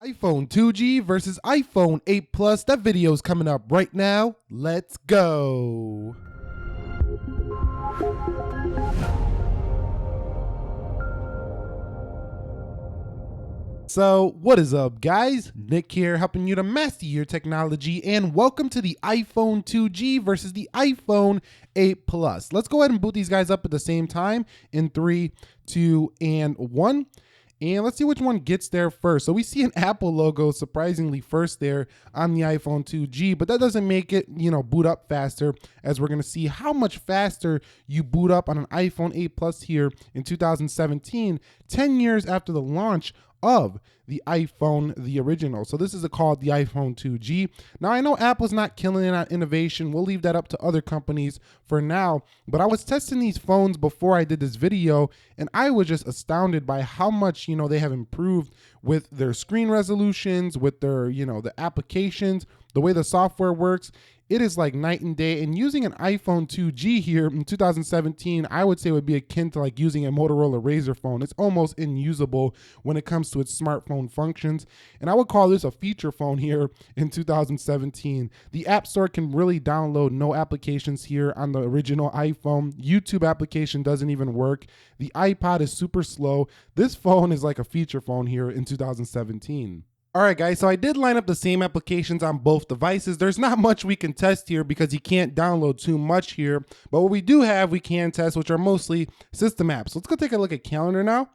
iPhone 2G versus iPhone 8 Plus. That video is coming up right now. Let's go. So what is up, guys? Nick here, helping you to master your technology, and welcome to the iPhone 2G versus the iPhone 8 Plus. Let's go ahead and boot these guys up at the same time in 3, 2, and 1. And let's see which one gets there first. So we see an Apple logo surprisingly first there on the iPhone 2G, but that doesn't make it, boot up faster, as we're gonna see how much faster you boot up on an iPhone 8 Plus here in 2017, 10 years after the launch of the iPhone, the original. So this is called the iPhone 2G. Now I know Apple's not killing it on innovation. We'll leave that up to other companies for now, but I was testing these phones before I did this video, and I was just astounded by how much, they have improved with their screen resolutions, with their, the applications, the way the software works. It is like night and day, and using an iPhone 2G here in 2017, I would say would be akin to like using a Motorola Razr phone. It's almost unusable when it comes to its smartphone functions, and I would call this a feature phone here in 2017. The App Store can really download no applications here on the original iPhone. YouTube application doesn't even work. The iPod is super slow. This phone is like a feature phone here in 2017. All right, guys, so I did line up the same applications on both devices. There's not much we can test here because you can't download too much here, but what we do have, we can test, which are mostly system apps. Let's go take a look at Calendar now.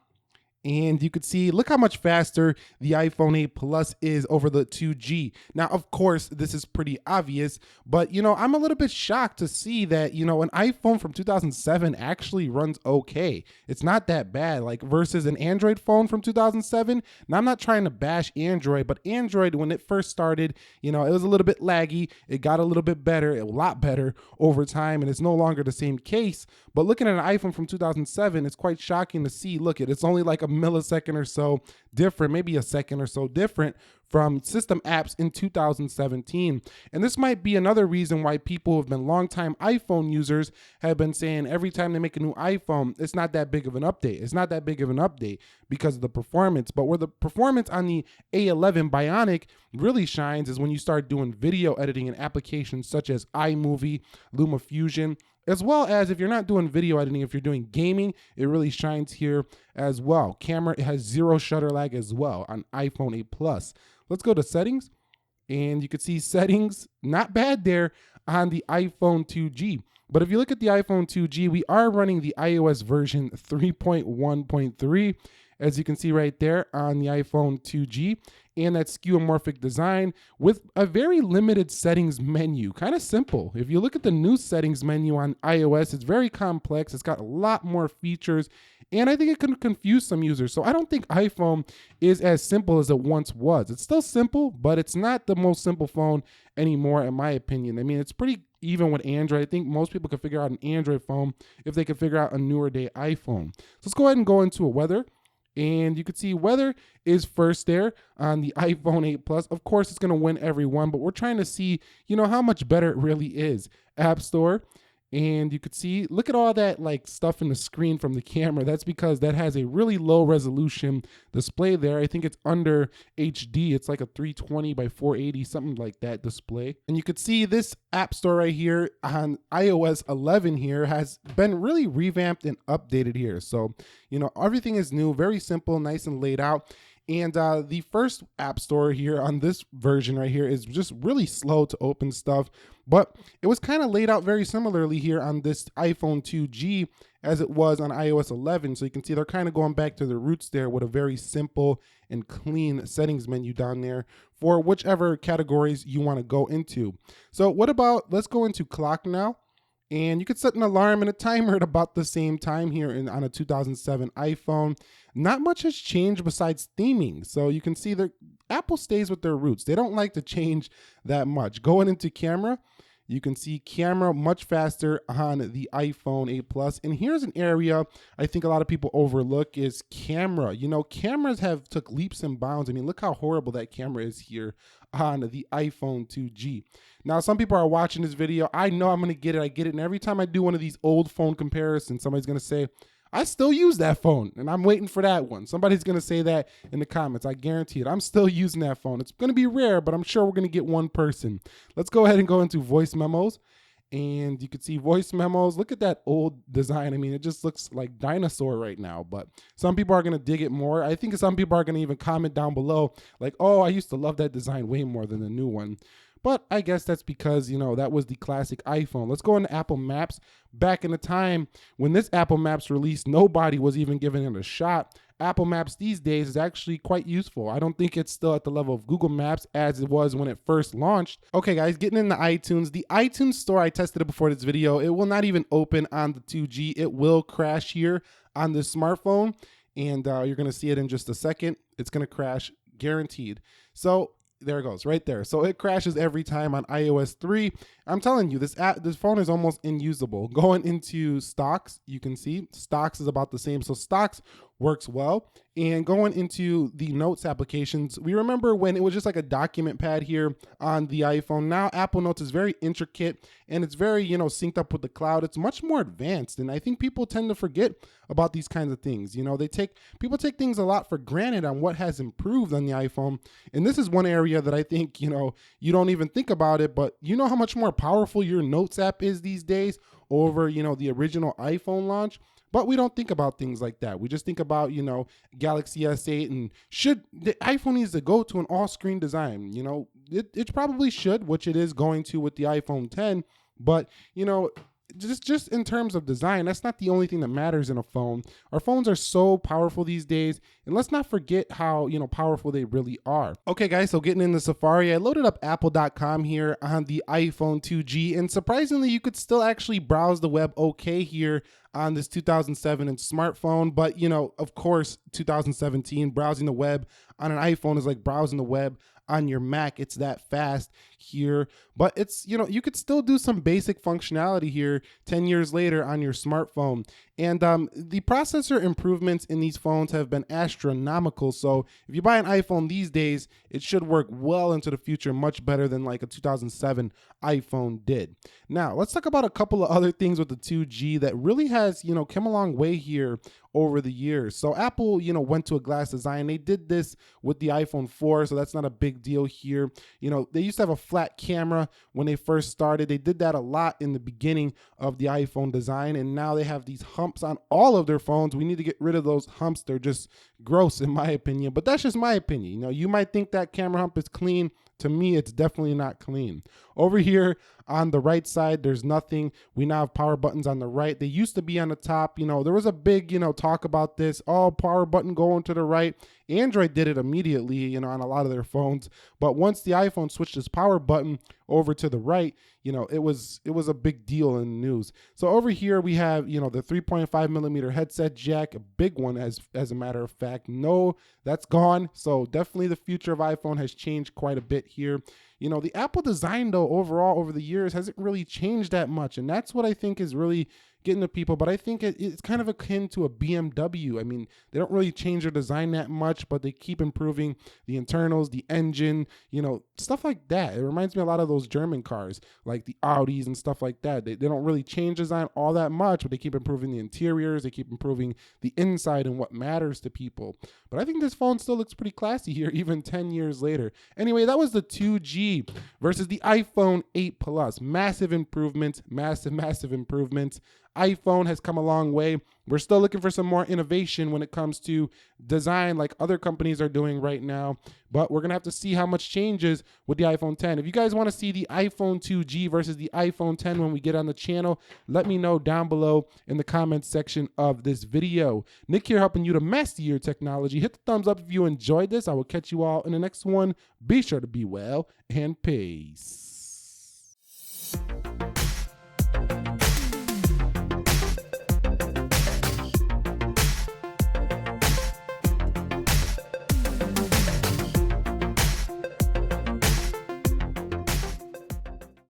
And you could see, look how much faster the iPhone 8 Plus is over the 2G. Now, of course, this is pretty obvious, but, I'm a little bit shocked to see that, an iPhone from 2007 actually runs okay. It's not that bad, like versus an Android phone from 2007. Now, I'm not trying to bash Android, but Android, when it first started, it was a little bit laggy. It got a little bit better, a lot better over time, and it's no longer the same case. But looking at an iPhone from 2007, it's quite shocking to see, it's only like a millisecond or so different, maybe a second or so different from system apps in 2017. And this might be another reason why people who have been longtime iPhone users have been saying every time they make a new iPhone, it's not that big of an update. It's not that big of an update because of the performance. But where the performance on the A11 Bionic really shines is when you start doing video editing in applications such as iMovie, LumaFusion, as well as if you're not doing video editing, if you're doing gaming, it really shines here as well. Camera, it has zero shutter lag as well on iPhone 8 Plus. Let's go to settings, and you can see settings, not bad there on the iPhone 2G. But if you look at the iPhone 2G, we are running the iOS version 3.1.3, as you can see right there on the iPhone 2G, and that skeuomorphic design with a very limited settings menu, kind of simple. If you look at the new settings menu on iOS, it's very complex. It's got a lot more features, and I think it can confuse some users. So I don't think iPhone is as simple as it once was. It's still simple, but it's not the most simple phone anymore, in my opinion. I mean, it's pretty even with Android. I think most people can figure out an Android phone if they can figure out a newer day iPhone. So let's go ahead and go into a weather. And you can see weather is first there on the iPhone 8 Plus. Of course, it's going to win every one, but we're trying to see, how much better it really is. App Store. And you could see, look at all that stuff in the screen from the camera. That's because that has a really low resolution display there. I think it's under HD. It's like a 320 by 480, something like that display. And you could see this App Store right here on iOS 11 here has been really revamped and updated here. So, everything is new, very simple, nice and laid out. And the first App Store here on this version right here is just really slow to open stuff, but it was kind of laid out very similarly here on this iPhone 2G as it was on iOS 11. So you can see they're kind of going back to their roots there with a very simple and clean settings menu down there for whichever categories you want to go into. So let's go into clock now. And you could set an alarm and a timer at about the same time here on a 2007 iPhone. Not much has changed besides theming. So you can see that Apple stays with their roots. They don't like to change that much. Going into camera, you can see camera much faster on the iPhone 8 Plus. And here's an area I think a lot of people overlook is camera. Cameras have took leaps and bounds. I mean, look how horrible that camera is here on the iPhone 2G. Now, some people are watching this video. I know I'm going to get it. I get it. And every time I do one of these old phone comparisons, somebody's going to say, I still use that phone, and I'm waiting for that one. Somebody's going to say that in the comments. I guarantee it. I'm still using that phone. It's going to be rare, but I'm sure we're going to get one person. Let's go ahead and go into voice memos. And you can see voice memos. Look at that old design. I mean, it just looks like dinosaur right now, but some people are going to dig it more. I think some people are going to even comment down below like, oh, I used to love that design way more than the new one. But I guess that's because, you know, that was the classic iPhone. Let's go into Apple Maps. Back in the time when this Apple Maps released, nobody was even giving it a shot. Apple Maps these days is actually quite useful. I don't think it's still at the level of Google Maps as it was when it first launched. Okay guys, getting into iTunes. The iTunes store, I tested it before this video. It will not even open on the 2G. It will crash here on this smartphone, and you're gonna see it in just a second. It's gonna crash, guaranteed. So there it goes, right there. So it crashes every time on iOS 3. I'm telling you, this phone is almost unusable. Going into stocks, you can see stocks is about the same. So stocks works well. And going into the notes applications, we remember when it was just like a document pad here on the iPhone. Now Apple Notes is very intricate and it's very, you know, synced up with the cloud. It's much more advanced. And I think people tend to forget about these kinds of things. You know, people take things a lot for granted on what has improved on the iPhone. And this is one area that I think, you know, you don't even think about it, but you know how much more powerful your Notes app is these days over, you know, the original iPhone launch. But we don't think about things like that. We just think about, you know, Galaxy S8 and should the iPhone needs to go to an all-screen design. You know, it probably should, which it is going to with the iPhone 10. But, you know, just in terms of design, that's not the only thing that matters in a phone. Our phones are so powerful these days, and let's not forget how, you know, powerful they really are. Okay guys, so getting into Safari, I loaded up apple.com here on the iPhone 2G, and surprisingly you could still actually browse the web okay here on this 2007 inch smartphone. But you know, of course, 2017 browsing the web on an iPhone is like browsing the web on your Mac. It's that fast here, but it's, you know, you could still do some basic functionality here 10 years later on your smartphone. And the processor improvements in these phones have been astronomical. So if you buy an iPhone these days, it should work well into the future, much better than like a 2007 iPhone did. Now, let's talk about a couple of other things with the 2G that really has, you know, come a long way here over the years. So Apple, you know, went to a glass design. They did this with the iPhone 4, so that's not a big deal here. You know, they used to have a flat camera when they first started. They did that a lot in the beginning of the iPhone design, and now they have these humps on all of their phones. We need to get rid of those humps. They're just gross in my opinion, but that's just my opinion. You know, you might think that camera hump is clean. To me, it's definitely not clean. Over here on the right side, there's nothing. We now have power buttons on the right. They used to be on the top. You know, there was a big, you know, talk about this. Oh, power button going to the right. Android did it immediately, you know, on a lot of their phones. But once the iPhone switched its power button over to the right, you know, it was a big deal in the news. So over here we have, you know, the 3.5 millimeter headset jack, a big one as a matter of fact. No, that's gone. So definitely the future of iPhone has changed quite a bit here. You know, the Apple design though overall over the years hasn't really changed that much, and that's what I think is really getting to people. But I think it's kind of akin to a BMW. I mean, they don't really change their design that much, but they keep improving the internals, the engine, you know, stuff like that. It reminds me a lot of those German cars, like the Audis and stuff like that. They don't really change design all that much, but they keep improving the interiors, they keep improving the inside and what matters to people. But I think this phone still looks pretty classy here, even 10 years later. Anyway, that was the 2G versus the iPhone 8 Plus. Massive improvements, massive improvements. iPhone has come a long way. We're still looking for some more innovation when it comes to design like other companies are doing right now, but we're gonna have to see how much changes with the iPhone 10. If you guys want to see the iPhone 2G versus the iPhone 10 when we get on the channel, let me know down below in the comments section of this video. Nick here, helping you to master your technology. Hit the thumbs up if you enjoyed this. I will catch you all in the next one. Be sure to be well and peace.